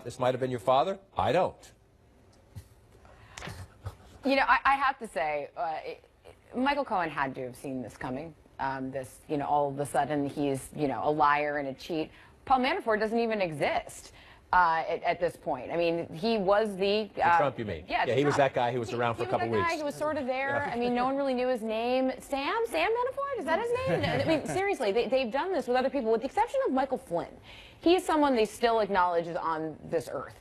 This might have been your father. I don't. You know, I have to say, Michael Cohen had to have seen this coming. All of a sudden he's, a liar and a cheat. Paul Manafort doesn't even exist at this point. I mean, he was the Trump, you mean? Yeah, he was that guy who was around for a couple weeks. He was that guy who was sort of there. I mean, no one really knew his name. Sam Manafort? Is that his name? I mean, seriously, they've done this with other people, with the exception of Michael Flynn. He is someone they still acknowledge is on this earth.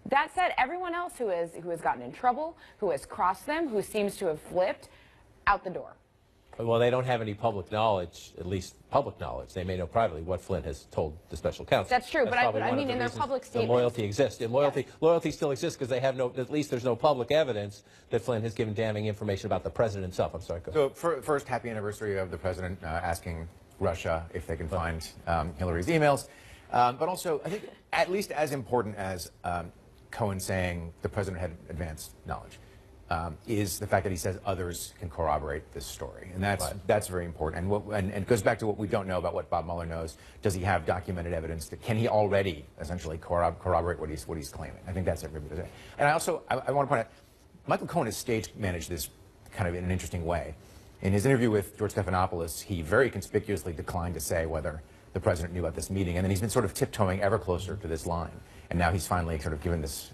That said, everyone else who has gotten in trouble, who has crossed them, who seems to have flipped, out the door. Well, they don't have any public knowledge, at least public knowledge. They may know privately what Flynn has told the special counsel. That's true, but I mean, in their public statements. The loyalty exists. And loyalty still exists because they have at least there's no public evidence that Flynn has given damning information about the president himself. I'm sorry, go ahead. So, first, happy anniversary of the president asking Russia if they can find Hillary's emails. But also, I think at least as important as Cohen saying the president had advanced knowledge is the fact that he says others can corroborate this story, and that's very important. And it goes back to what we don't know about what Bob Mueller knows. Does he have documented evidence? Can he already essentially corroborate what he's claiming? I think that's it. And I want to point out, Michael Cohen has stage managed this kind of in an interesting way. In his interview with George Stephanopoulos, he very conspicuously declined to say whether the president knew about this meeting, and then he's been sort of tiptoeing ever closer to this line. And now he's finally sort of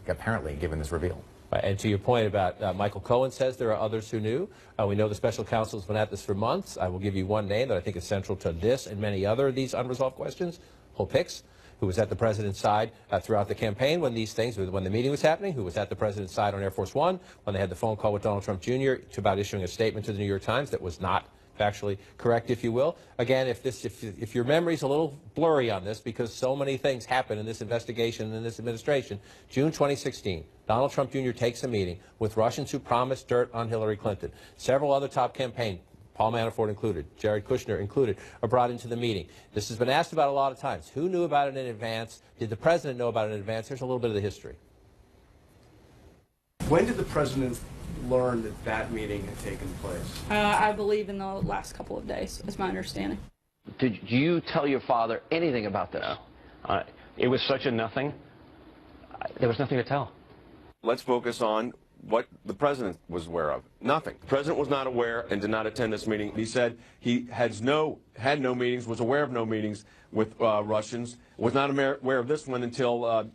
apparently given this reveal. And to your point about Michael Cohen says there are others who knew. We know the special counsel's been at this for months. I will give you one name that I think is central to this and many other of these unresolved questions. Hope Hicks, who was at the president's side throughout the campaign when the meeting was happening, who was at the president's side on Air Force One, when they had the phone call with Donald Trump Jr. about issuing a statement to the New York Times that was not factually correct, if you will. Again, if your memory's a little blurry on this, because so many things happen in this investigation and in this administration, June 2016, Donald Trump Jr. takes a meeting with Russians who promised dirt on Hillary Clinton. Several other top campaign, Paul Manafort included, Jared Kushner included, are brought into the meeting. This has been asked about a lot of times. Who knew about it in advance? Did the president know about it in advance? Here's a little bit of the history. When did the president learn that that meeting had taken place? I believe in the last couple of days, is my understanding. Did you tell your father anything about this? No. It was such a nothing. There was nothing to tell. Let's focus on what the president was aware of. Nothing. The president was not aware and did not attend this meeting. He said he had no meetings, was aware of no meetings with Russians, was not aware of this one until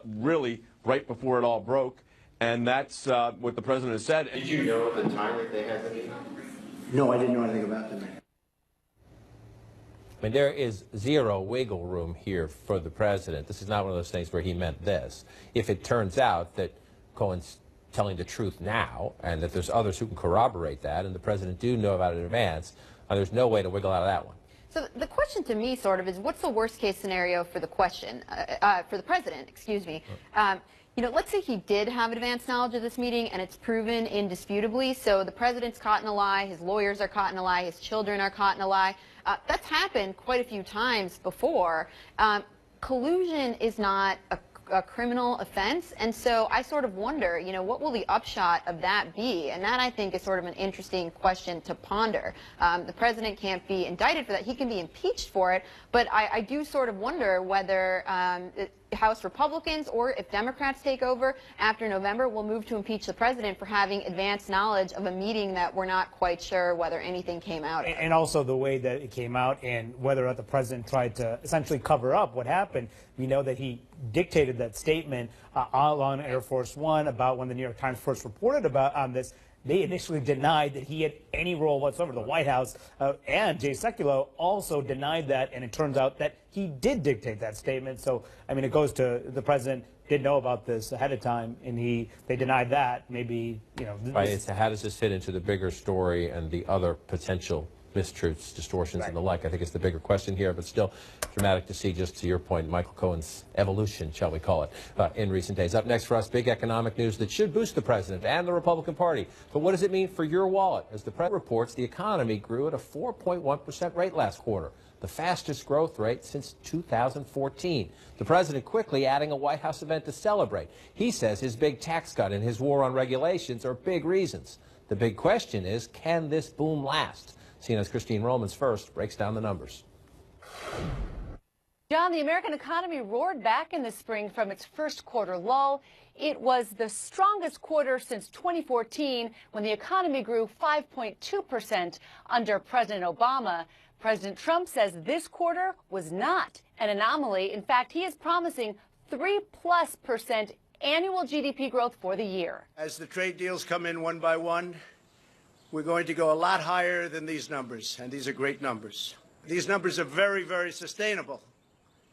really right before it all broke. And that's what the president has said. Did you know at the time that they had the meeting? No, I didn't know anything about the meeting. I mean, there is zero wiggle room here for the president. This is not one of those things where he meant this. If it turns out that Cohen's telling the truth now and that there's others who can corroborate that and the president do know about it in advance, there's no way to wiggle out of that one. So the question to me sort of is, what's the worst case scenario for the for the president, excuse me. Let's say he did have advanced knowledge of this meeting and it's proven indisputably. So the president's caught in a lie, his lawyers are caught in a lie, his children are caught in a lie. That's happened quite a few times before. Collusion is not a criminal offense, and so I sort of wonder, what will the upshot of that be? And that, I think, is sort of an interesting question to ponder. The president can't be indicted for that. He can be impeached for it, but I do sort of wonder whether House Republicans or if Democrats take over after November will move to impeach the president for having advanced knowledge of a meeting that we're not quite sure whether anything came out of. And also the way that it came out and whether or not the president tried to essentially cover up what happened. We know that he dictated that statement on Air Force One about when the New York Times first reported on this. They initially denied that he had any role whatsoever. The White House and Jay Sekulow also denied that, and it turns out that he did dictate that statement. So, I mean, it goes to the president did know about this ahead of time, and they denied that. Maybe, Right, so how does this fit into the bigger story and the other potential mistruths, distortions, and the like? I think it's the bigger question here, but still dramatic to see, just to your point, Michael Cohen's evolution, shall we call it, in recent days. Up next for us, big economic news that should boost the president and the Republican Party. But what does it mean for your wallet? As the president reports, the economy grew at a 4.1% rate last quarter, the fastest growth rate since 2014. The president quickly adding a White House event to celebrate. He says his big tax cut and his war on regulations are big reasons. The big question is, can this boom last? CNN's Christine Romans first breaks down the numbers. John, the American economy roared back in the spring from its first quarter lull. It was the strongest quarter since 2014, when the economy grew 5.2% under President Obama. President Trump says this quarter was not an anomaly. In fact, he is promising 3+% annual GDP growth for the year. As the trade deals come in one by one, we're going to go a lot higher than these numbers, and these are great numbers. These numbers are very, very sustainable.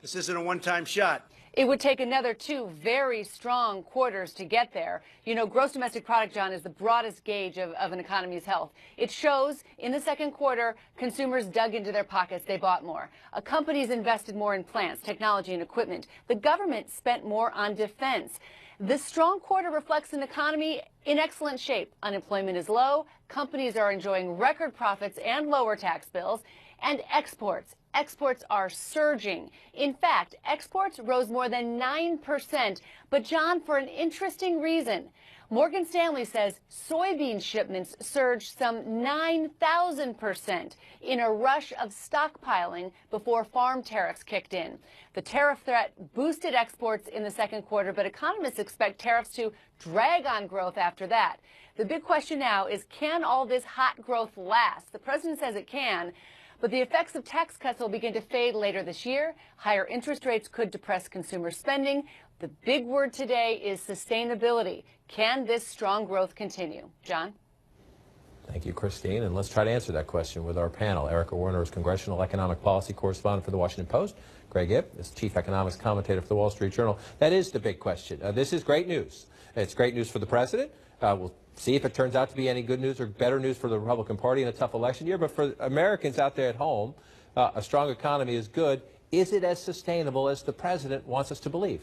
This isn't a one-time shot. It would take another 2 very strong quarters to get there. You know, gross domestic product, John, is the broadest gauge of an economy's health. It shows in the second quarter, consumers dug into their pockets. They bought more. Companies invested more in plants, technology, and equipment. The government spent more on defense. This strong quarter reflects an economy in excellent shape. Unemployment is low. Companies are enjoying record profits and lower tax bills. And exports. Exports are surging. In fact, exports rose more than 9%. But, John, for an interesting reason. Morgan Stanley says soybean shipments surged some 9,000% in a rush of stockpiling before farm tariffs kicked in. The tariff threat boosted exports in the second quarter, but economists expect tariffs to drag on growth after that. The big question now is, can all this hot growth last? The president says it can. But the effects of tax cuts will begin to fade later this year. Higher interest rates could depress consumer spending. The big word today is sustainability. Can this strong growth continue? John? Thank you, Christine. And let's try to answer that question with our panel. Erica Werner is Congressional Economic Policy Correspondent for The Washington Post. Greg Ip is Chief Economics Commentator for The Wall Street Journal. That is the big question. This is great news. It's great news for the president. We'll see if it turns out to be any good news or better news for the Republican Party in a tough election year. But for Americans out there at home, a strong economy is good. Is it as sustainable as the president wants us to believe?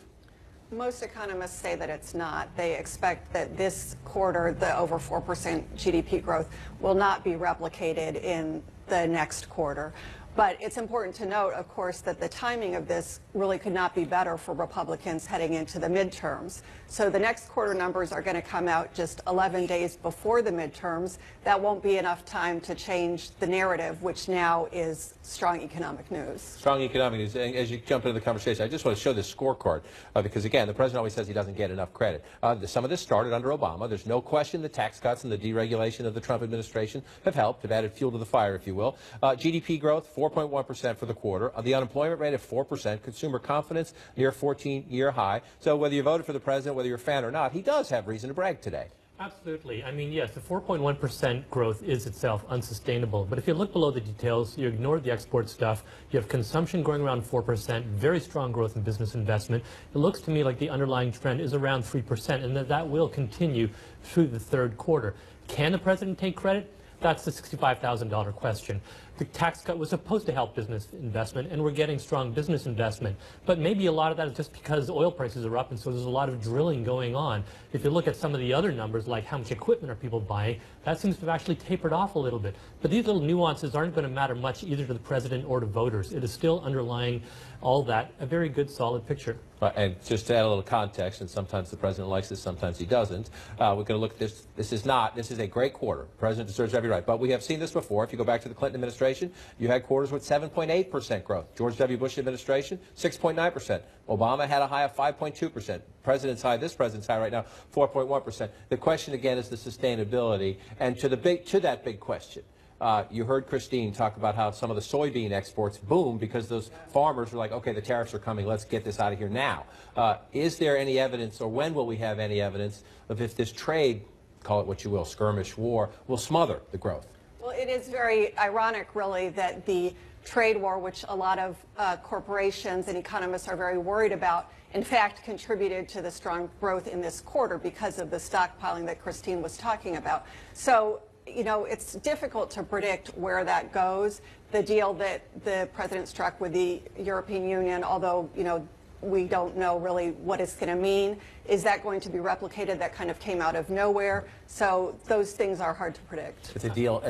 Most economists say that it's not. They expect that this quarter, the over 4% GDP growth, will not be replicated in the next quarter. But it's important to note, of course, that the timing of this really could not be better for Republicans heading into the midterms. So the next quarter numbers are going to come out just 11 days before the midterms. That won't be enough time to change the narrative, which now is strong economic news. Strong economic news. And as you jump into the conversation, I just want to show this scorecard because, again, the president always says he doesn't get enough credit. Some of this started under Obama. There's no question the tax cuts and the deregulation of the Trump administration have helped, have added fuel to the fire, if you will. GDP growth, 4.1% for the quarter. The unemployment rate of 4%. Consumer confidence near 14-year high. So whether you voted for the president, whether you're a fan or not, he does have reason to brag today. Absolutely. I mean, yes, the 4.1% growth is itself unsustainable. But if you look below the details, you ignore the export stuff, you have consumption growing around 4%, very strong growth in business investment. It looks to me like the underlying trend is around 3%, and that will continue through the third quarter. Can the president take credit? That's the $65,000 question. The tax cut was supposed to help business investment, and we're getting strong business investment. But maybe a lot of that is just because oil prices are up, and so there's a lot of drilling going on. If you look at some of the other numbers, like how much equipment are people buying, that seems to have actually tapered off a little bit. But these little nuances aren't going to matter much either to the president or to voters. It is still underlying all that a very good, solid picture. And just to add a little context, and sometimes the president likes this, sometimes he doesn't, we're going to look at this. This is a great quarter. The president deserves every right. But we have seen this before. If you go back to the Clinton administration, you had quarters with 7.8% growth. George W. Bush administration, 6.9%. Obama had a high of 5.2%. President's high, this president's high right now, 4.1%. The question again is the sustainability. And to that big question, you heard Christine talk about how some of the soybean exports boomed because those farmers were like, okay, the tariffs are coming, let's get this out of here now. Is there any evidence, or when will we have any evidence of if this trade, call it what you will, skirmish war, will smother the growth? Well, it is very ironic, really, that the trade war, which a lot of corporations and economists are very worried about, in fact, contributed to the strong growth in this quarter because of the stockpiling that Christine was talking about. So, you know, it's difficult to predict where that goes. The deal that the president struck with the European Union, although, you know, we don't know really what it's going to mean. Is that going to be replicated? That kind of came out of nowhere. So those things are hard to predict. It's a deal.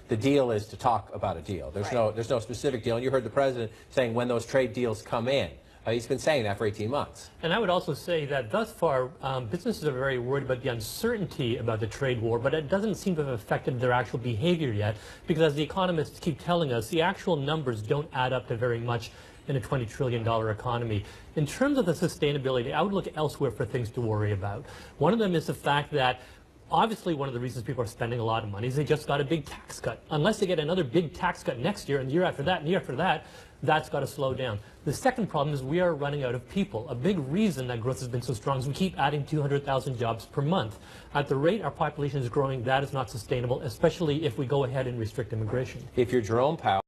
The deal is to talk about a deal. There's no specific deal. And you heard the president saying when those trade deals come in. He's been saying that for 18 months. And I would also say that thus far, businesses are very worried about the uncertainty about the trade war, but it doesn't seem to have affected their actual behavior yet, because as the economists keep telling us, the actual numbers don't add up to very much. in a $20 trillion economy. In terms of the sustainability, I would look elsewhere for things to worry about. One of them is the fact that obviously, one of the reasons people are spending a lot of money is they just got a big tax cut. Unless they get another big tax cut next year and the year after that and the year after that, that's got to slow down. The second problem is we are running out of people. A big reason that growth has been so strong is we keep adding 200,000 jobs per month. At the rate our population is growing, that is not sustainable, especially if we go ahead and restrict immigration. If you're Jerome Powell,